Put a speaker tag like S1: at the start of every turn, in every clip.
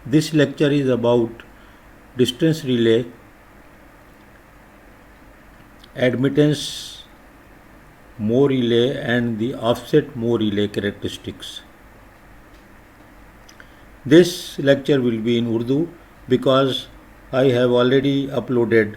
S1: This lecture is about distance relay, admittance Moore relay and the offset Moore relay characteristics. This lecture will be in Urdu because I have already uploaded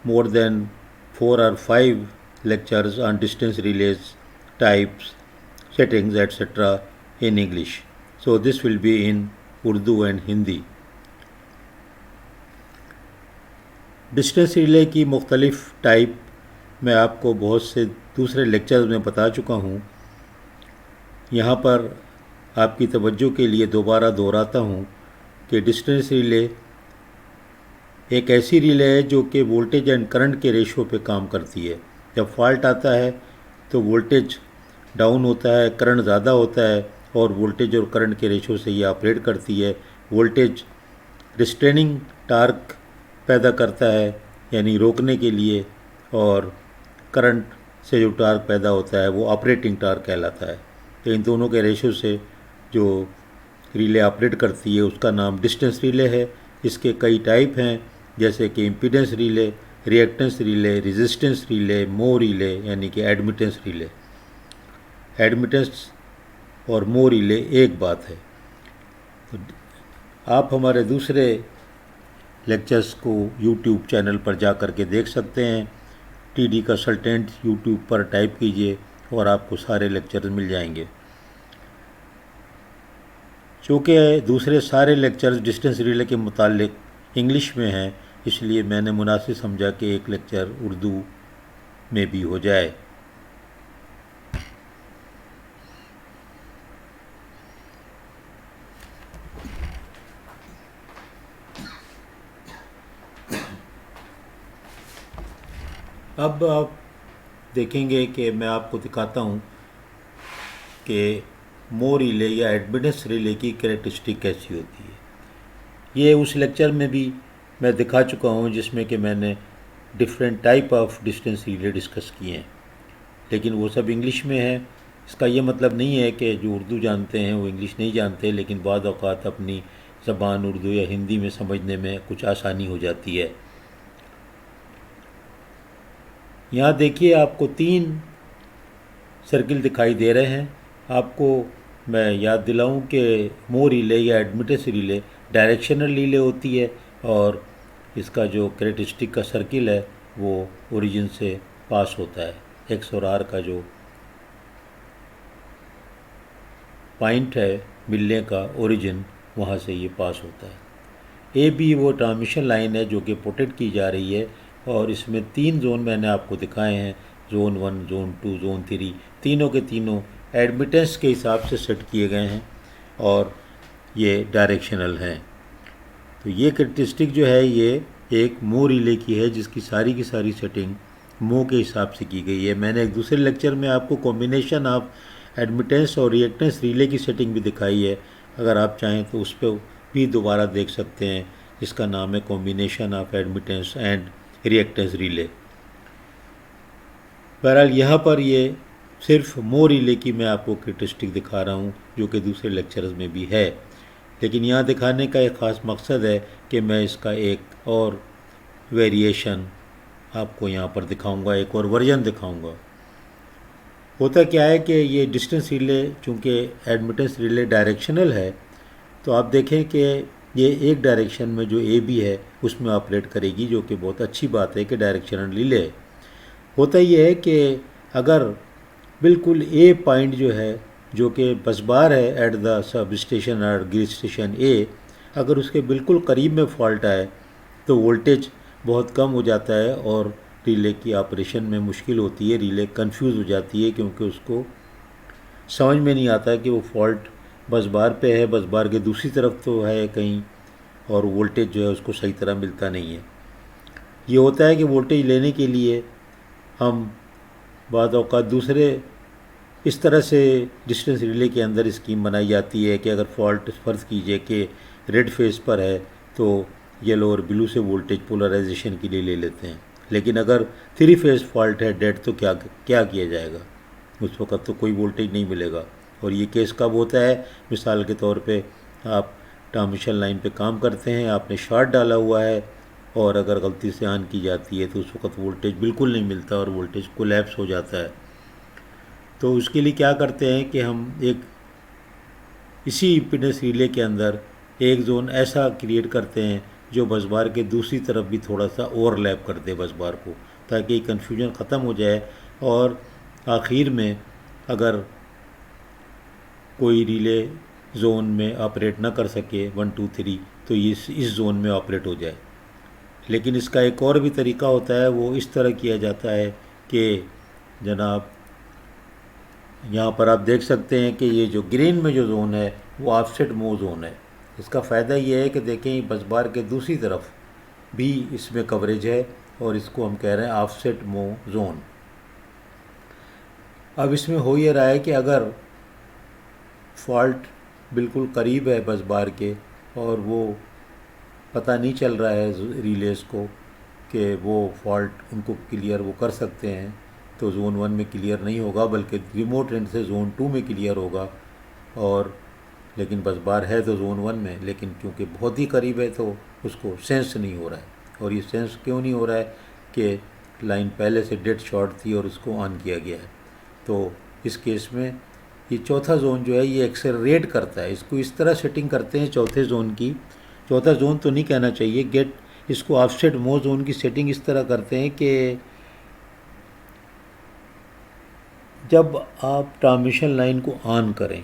S1: more than 4 or 5 lectures on distance relays, types, settings, etc. in English. So this will be in Urdu and Hindi. Distance relay की मुख्तलिफ़ type मैं आपको बहुत से दूसरे lectures में बता चुका हूँ. यहाँ पर आपकी तवज्जो के लिए दोबारा दोहराता हूँ कि डिस्टेंस रिले एक ऐसी रिले है जो कि वोल्टेज एंड करंट के रेशो पे काम करती है. जब फॉल्ट आता है तो वोल्टेज डाउन होता है, करंट ज़्यादा होता है और वोल्टेज और करंट के रेशो से ये ऑपरेट करती है. वोल्टेज रिस्ट्रेनिंग टार्क पैदा करता है यानी रोकने के लिए, और करंट से जो टार्क पैदा होता है वो ऑपरेटिंग टार्क कहलाता है. तो इन दोनों के रेशो से जो रिले ऑपरेट करती है उसका नाम डिस्टेंस रिले है. इसके कई टाइप हैं जैसे कि impedance relay, reactance relay, resistance relay, मो रिले यानी कि एडमिटेंस रिले. एडमिटेंस और मो रिले एक बात है. तो आप हमारे दूसरे लेक्चर्स को यूट्यूब चैनल पर जा कर के देख सकते हैं. टीडी कंसल्टेंट यूट्यूब पर टाइप कीजिए और आपको सारे लेक्चर्स मिल जाएंगे. चूँकि दूसरे सारे लेक्चर्स डिस्टेंस रिले के मुतालिक इंग्लिश में हैं, इसलिए मैंने मुनासिब समझा कि एक लेक्चर उर्दू में भी हो जाए. अब आप देखेंगे कि मैं आपको दिखाता हूँ कि मो रिले या एडमिटेंस रिले की कैरेक्टरिस्टिक कैसी होती है. ये उस लेक्चर में भी मैं दिखा चुका हूँ जिसमें कि मैंने different type of distance relay discuss किए हैं, लेकिन वो सब इंग्लिश में है. इसका ये मतलब नहीं है कि जो उर्दू जानते हैं वो इंग्लिश नहीं जानते, लेकिन बाद औक़ात अपनी ज़बान उर्दू या हिंदी में समझने में कुछ आसानी हो जाती है. यहाँ देखिए आपको 3 सर्किल दिखाई दे रहे हैं. आपको मैं याद दिलाऊं कि मो रिले या एडमिटेंस रिले डायरेक्शनल रिले होती है और इसका जो कैरेक्टरिस्टिक का सर्किल है वो ओरिजिन से पास होता है. एक्स और आर का जो पॉइंट है मिलने का ओरिजिन, वहाँ से ये पास होता है. ए बी वो ट्रांसमिशन लाइन है जो कि प्रोटेक्ट की जा रही है और इसमें 3 जोन मैंने आपको दिखाए हैं, जोन 1, जोन 2, जोन 3. तीनों के तीनों एडमिटेंस के हिसाब से सेट किए गए हैं और ये डायरेक्शनल हैं. तो ये कैरेक्टरिस्टिक जो है ये एक मो रिले की है जिसकी सारी की सारी सेटिंग मो के हिसाब से की गई है. मैंने एक दूसरे लेक्चर में आपको कॉम्बिनेशन ऑफ एडमिटेंस और रिएक्टेंस रिले की सेटिंग भी दिखाई है. अगर आप चाहें तो उस पर भी दोबारा देख सकते हैं, जिसका नाम है combination of admittance and reactance relay. बहरहाल यहाँ पर ये सिर्फ मो रिले की मैं आपको कैरेक्टरिस्टिक दिखा रहा हूँ जो कि दूसरे लेक्चर्स में भी है, लेकिन यहाँ दिखाने का एक ख़ास मकसद है कि मैं इसका एक और वेरिएशन आपको यहाँ पर दिखाऊंगा, एक और वर्जन दिखाऊंगा. होता क्या है कि ये डिस्टेंस रिले चूँकि एडमिटेंस रिले डायरेक्शनल है, तो आप देखें कि ये एक डायरेक्शन में जो ए बी है उसमें ऑपरेट करेगी, जो कि बहुत अच्छी बात है कि डायरेक्शनल रिले है. होता ये है कि अगर बिल्कुल ए पॉइंट जो है जो कि बस बार है एट द सब स्टेशन और ग्रिड स्टेशन ए, अगर उसके बिल्कुल करीब में फॉल्ट आए तो वोल्टेज बहुत कम हो जाता है और रिले की ऑपरेशन में मुश्किल होती है. रिले कंफ्यूज हो जाती है क्योंकि उसको समझ में नहीं आता कि वो फॉल्ट बस बार पे है, बस बार के दूसरी तरफ तो है कहीं, और वोल्टेज जो है उसको सही तरह मिलता नहीं है. ये होता है कि वोल्टेज लेने के लिए हम बाद औक़ात दूसरे इस तरह से डिस्टेंस रिले के अंदर स्कीम बनाई जाती है कि अगर फॉल्ट फ़र्ज़ कीजिए कि रेड फेस पर है तो येलो और ब्लू से वोल्टेज पोलराइजेशन के लिए ले लेते हैं, लेकिन अगर 3 फेस फॉल्ट है डेड तो क्या किया जाएगा. उस वक़्त तो कोई वोल्टेज नहीं मिलेगा. और ये केस कब होता है, मिसाल के तौर पे आप ट्रांसमिशन लाइन पे काम करते हैं, आपने शॉर्ट डाला हुआ है और अगर गलती से ऑन की जाती है तो उस वक्त वोल्टेज बिल्कुल नहीं मिलता और वोल्टेज कोलैप्स हो जाता है। तो उसके लिए क्या करते हैं कि हम एक इसी इम्पीडेंस रिले के अंदर एक जोन ऐसा क्रिएट करते हैं जो बस बार के दूसरी तरफ भी थोड़ा सा ओवरलैप कर दे बस बार को, ताकि कन्फ्यूजन ख़त्म हो जाए और आखिर में अगर कोई रिले जोन में ऑपरेट ना कर सके 1 2 3 तो ये इस जोन में ऑपरेट हो जाए। लेकिन इसका एक और भी तरीका होता है, वो इस तरह किया जाता है कि जनाब यहाँ पर आप देख सकते हैं कि ये जो ग्रीन में जो जोन है वो ऑफसेट मूव जोन है। इसका फ़ायदा ये है कि देखें बस बार के दूसरी तरफ भी इसमें कवरेज है और इसको हम कह रहे हैं ऑफसेट मूव जोन। अब इसमें हो ये रहा है कि अगर फॉल्ट बिल्कुल करीब है बस बार के और वो पता नहीं चल रहा है रिलेस को कि वो फॉल्ट उनको क्लियर वो कर सकते हैं, तो जोन 1 में क्लियर नहीं होगा बल्कि रिमोट एंड से जोन 2 में क्लियर होगा। और लेकिन बस बार है तो जोन 1 में, लेकिन क्योंकि बहुत ही करीब है तो उसको सेंस नहीं हो रहा है। और ये सेंस क्यों नहीं हो रहा है कि लाइन पहले से डेड शॉर्ट थी और उसको ऑन किया गया है। तो इस केस में ये चौथा जोन जो है ये एक्सेलरेट करता है। इसको इस तरह सेटिंग करते हैं चौथे जोन की, चौथा जोन तो नहीं कहना चाहिए, गेट इसको ऑफसेट मूव जोन की सेटिंग इस तरह करते हैं कि जब आप ट्रांसमिशन लाइन को ऑन करें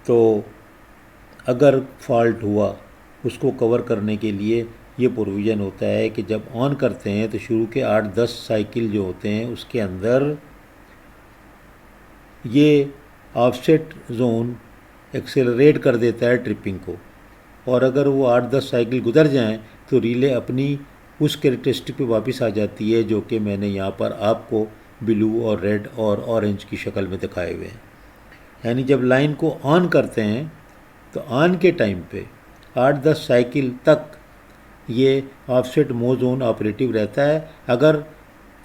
S1: तो अगर फॉल्ट हुआ उसको कवर करने के लिए ये प्रोविज़न होता है कि जब ऑन करते हैं तो शुरू के 8-10 साइकिल जो होते हैं उसके अंदर ये ऑफसेट जोन एक्सेलरेट कर देता है ट्रिपिंग को, और अगर वो 8-10 साइकिल गुजर जाएं तो रिले अपनी उस कैरेक्टरिस्टिक पे वापस आ जाती है जो कि मैंने यहाँ पर आपको ब्लू और रेड और ऑरेंज की शक्ल में दिखाए हुए हैं। यानी जब लाइन को ऑन करते हैं तो ऑन के टाइम पे 8-10 साइकिल तक ये ऑफसेट मूव जोन ऑपरेटिव रहता है। अगर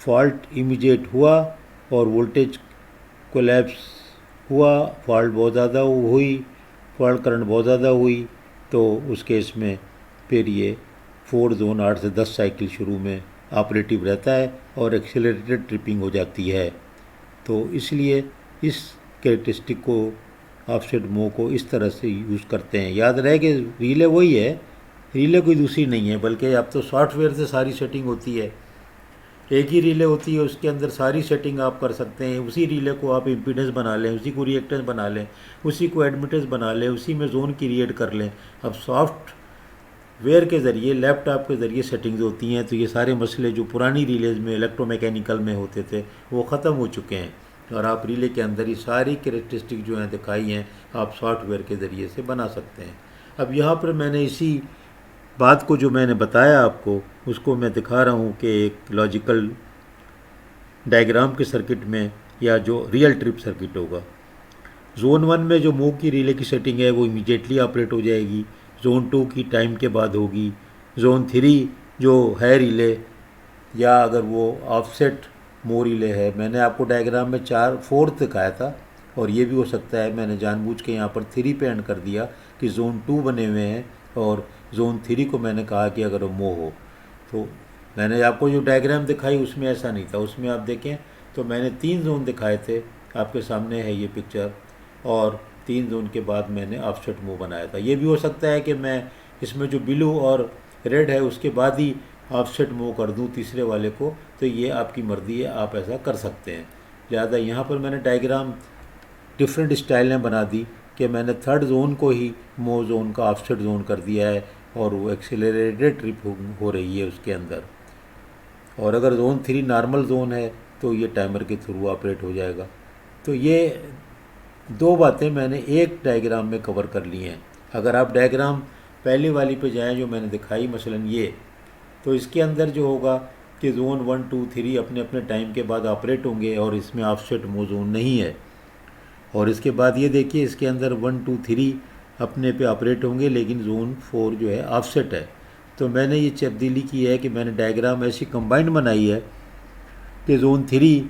S1: फॉल्ट इमीडिएट हुआ और वोल्टेज कोलैप्स हुआ, फॉल्ट बहुत ज़्यादा हुई, फॉल्ट करंट बहुत ज़्यादा हुई, तो उस केस में फिर ये 4 जोन 8 से 10 साइकिल शुरू में ऑपरेटिव रहता है और एक्सेलरेटेड ट्रिपिंग हो जाती है। तो इसलिए इस कैरेक्टरिस्टिक को ऑफसेट मूव को इस तरह से यूज़ करते हैं। याद रहे कि रिले वही है, रिले कोई दूसरी नहीं है, बल्कि अब तो सॉफ्टवेयर से सारी सेटिंग होती है। एक ही रिले होती है, उसके अंदर सारी सेटिंग आप कर सकते हैं। उसी रिले को आप इम्पीडेंस बना लें, उसी को रिएक्टेंस बना लें, उसी को एडमिटेंस बना लें, उसी में जोन क्रिएट कर लें। अब सॉफ्टवेयर के ज़रिए, लैपटॉप के ज़रिए सेटिंग्स होती हैं, तो ये सारे मसले जो पुरानी रिलेज में इलेक्ट्रोमैकेनिकल में होते थे वो ख़त्म हो चुके हैं और आप रिले के अंदर ही सारी कैरेक्टरिस्टिक जो हैं दिखाई हैं आप सॉफ्टवेयर के ज़रिए से बना सकते हैं। अब यहाँ पर मैंने इसी बात को जो मैंने बताया आपको उसको मैं दिखा रहा हूँ कि एक लॉजिकल डायग्राम के सर्किट में या जो रियल ट्रिप सर्किट होगा। जोन 1 में जो मूव की रिले की सेटिंग है वो इमीडिएटली ऑपरेट हो जाएगी, जोन 2 की टाइम के बाद होगी, जोन 3 जो है रिले या अगर वो ऑफसेट मूव रिले है, मैंने आपको डायग्राम में 4 दिखाया था और ये भी हो सकता है मैंने जानबूझ के यहाँ पर 3 पे एंड कर दिया कि जोन 2 बने हुए हैं और जोन 3 को मैंने कहा कि अगर वो मूव हो। तो मैंने आपको जो डायग्राम दिखाई उसमें ऐसा नहीं था, उसमें आप देखें तो मैंने 3 जोन दिखाए थे, आपके सामने है ये पिक्चर, और 3 जोन के बाद मैंने ऑफसेट मूव बनाया था। ये भी हो सकता है कि मैं इसमें जो ब्लू और रेड है उसके बाद ही ऑफसेट मूव कर दूं तीसरे वाले को, तो ये आपकी मर्ज़ी है, आप ऐसा कर सकते हैं। लिहाजा यहाँ पर मैंने डायग्राम डिफरेंट स्टाइल में बना दी कि मैंने 3rd जोन को ही मूव जोन का ऑफसेट जोन कर दिया है और वो एक्सेलरेटेड ट्रिप हो रही है उसके अंदर। और अगर जोन 3 नॉर्मल जोन है तो ये टाइमर के थ्रू ऑपरेट हो जाएगा। तो ये 2 बातें मैंने एक डायग्राम में कवर कर ली हैं। अगर आप डायग्राम पहली वाली पे जाएं जो मैंने दिखाई मसलन ये, तो इसके अंदर जो होगा कि जोन 1 2 3 अपने अपने टाइम के बाद ऑपरेट होंगे और इसमें ऑफसेट मूव जोन नहीं है। और इसके बाद ये देखिए इसके अंदर 1 2 3 अपने पे ऑपरेट होंगे लेकिन जोन 4 जो है ऑफसेट है। तो मैंने ये तब्दीली की है कि मैंने डायग्राम ऐसी कंबाइंड बनाई है कि जोन 3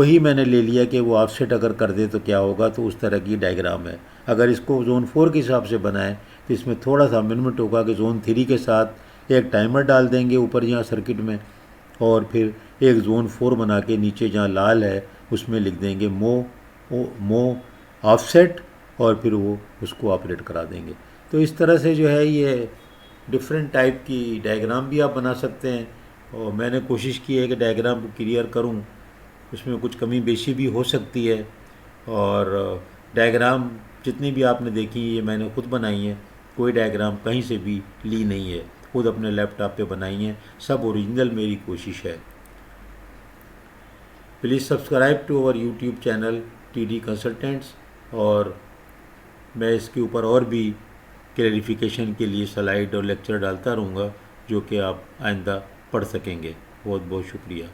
S1: ही मैंने ले लिया कि वो ऑफसेट अगर कर दे तो क्या होगा, तो उस तरह की डायग्राम है। अगर इसको जोन 4 के हिसाब से बनाएं तो इसमें थोड़ा सा अमेंडमेंट होगा कि जोन 3 के साथ एक टाइमर डाल देंगे ऊपर यहाँ सर्किट में, और फिर एक जोन 4 बना के नीचे जहाँ लाल है उसमें लिख देंगे मो ऑफसेट, और फिर वो उसको ऑपरेट करा देंगे। तो इस तरह से जो है ये डिफरेंट टाइप की डायग्राम भी आप बना सकते हैं। और मैंने कोशिश की है कि डायग्राम को क्लियर करूं, उसमें कुछ कमी बेशी भी हो सकती है। और डायग्राम जितनी भी आपने देखी ये मैंने खुद बनाई है, कोई डायग्राम कहीं से भी ली नहीं है, खुद अपने लैपटॉप पे बनाई है, सब ओरिजिनल मेरी कोशिश है। Please subscribe to our YouTube channel TD consultants, और मैं इसके ऊपर और भी क्लैरिफिकेशन के लिए स्लाइड और लेक्चर डालता रहूँगा जो कि आप आइंदा पढ़ सकेंगे। बहुत बहुत शुक्रिया।